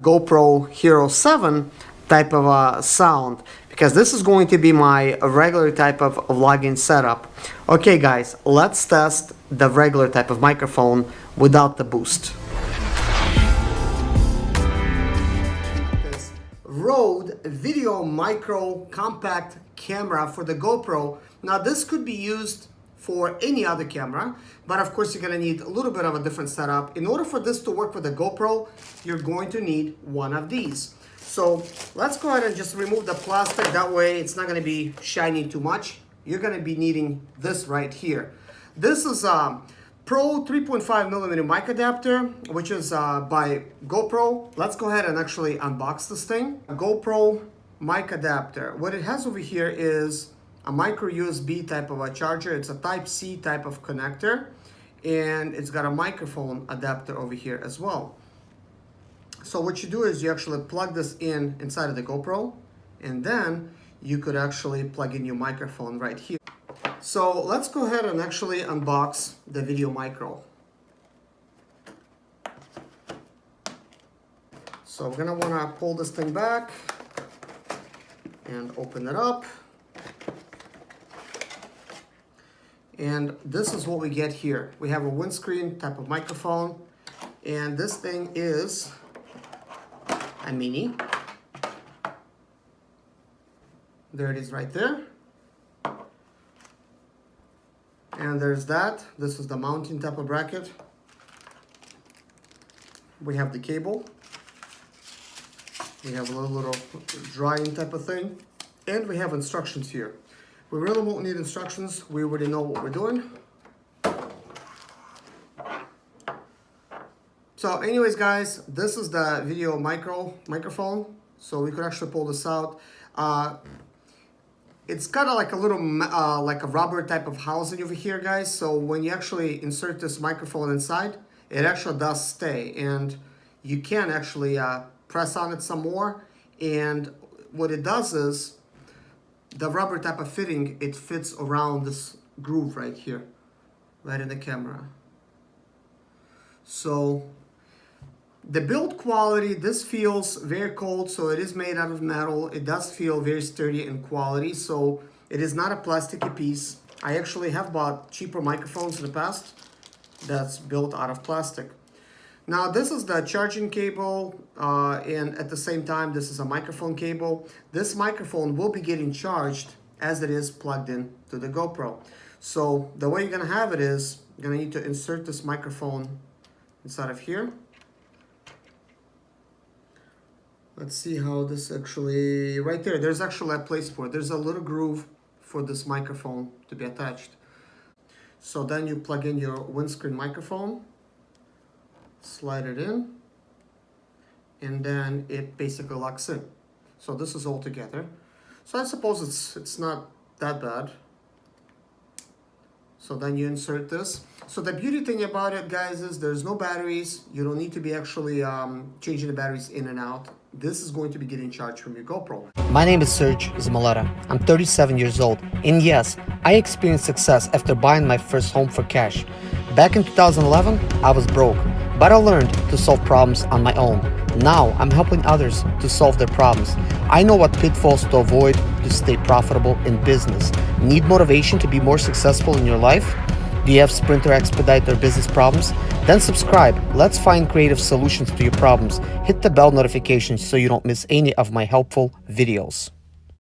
GoPro HERO7 type of a sound, because this is going to be my regular type of vlogging setup. Okay guys, let's test the regular type of microphone without the boost. This Rode Video Micro Compact camera for the GoPro. Now this could be used for any other camera, but of course you're gonna need a little bit of a different setup. In order for this to work with the GoPro, you're going to need one of these. So let's go ahead and just remove the plastic, that way it's not gonna be shining too much. You're gonna be needing this right here. This is a Pro 3.5mm mic adapter, which is by GoPro. Let's go ahead and actually unbox this thing. A GoPro mic adapter. What it has over here is a micro USB type of a charger. It's a type C type of connector, and it's got a microphone adapter over here as well. So what you do is you actually plug this in inside of the GoPro, and then you could actually plug in your microphone right here. So let's go ahead and actually unbox the Video Micro. So we're gonna wanna pull this thing back and open it up. And this is what we get here. We have a windscreen type of microphone, and this thing is a mini. There it is right there. And there's that. This is the mounting type of bracket. We have the cable. We have a little drying type of thing. And we have instructions here. We really won't need instructions. We already know what we're doing. So anyways, guys, this is the Video microphone. So we could actually pull this out. It's kind of like a little, like a rubber type of housing over here, guys. So when you actually insert this microphone inside, it actually does stay. And you can actually press on it some more. And what it does is, the rubber type of fitting, it fits around this groove right here, right in the camera. So the build quality, this feels very cold, so it is made out of metal. It does feel very sturdy in quality, so it is not a plasticky piece. I actually have bought cheaper microphones in the past that's built out of plastic. Now this is the charging cable, and at the same time this is a microphone cable. This microphone will be getting charged as it is plugged in to the GoPro. So the way you're gonna have it is, you're gonna need to insert this microphone inside of here. Let's see how this actually, right there, there's actually a place for it. There's a little groove for this microphone to be attached. So then you plug in your windscreen microphone, slide it in, and then it basically locks in. So this is all together. So I suppose it's not that bad. So then you insert this. So the beauty thing about it, guys, is there's no batteries. You don't need to be actually changing the batteries in and out. This is going to be getting charged from your GoPro. My name is Serge Zimaleta. I'm 37 years old, and yes, I experienced success after buying my first home for cash. Back in 2011, I was broke, but I learned to solve problems on my own. Now I'm helping others to solve their problems. I know what pitfalls to avoid to stay profitable in business. Need motivation to be more successful in your life? Do you have Sprinter, Expedite, or business problems? Then subscribe. Let's find creative solutions to your problems. Hit the bell notification so you don't miss any of my helpful videos.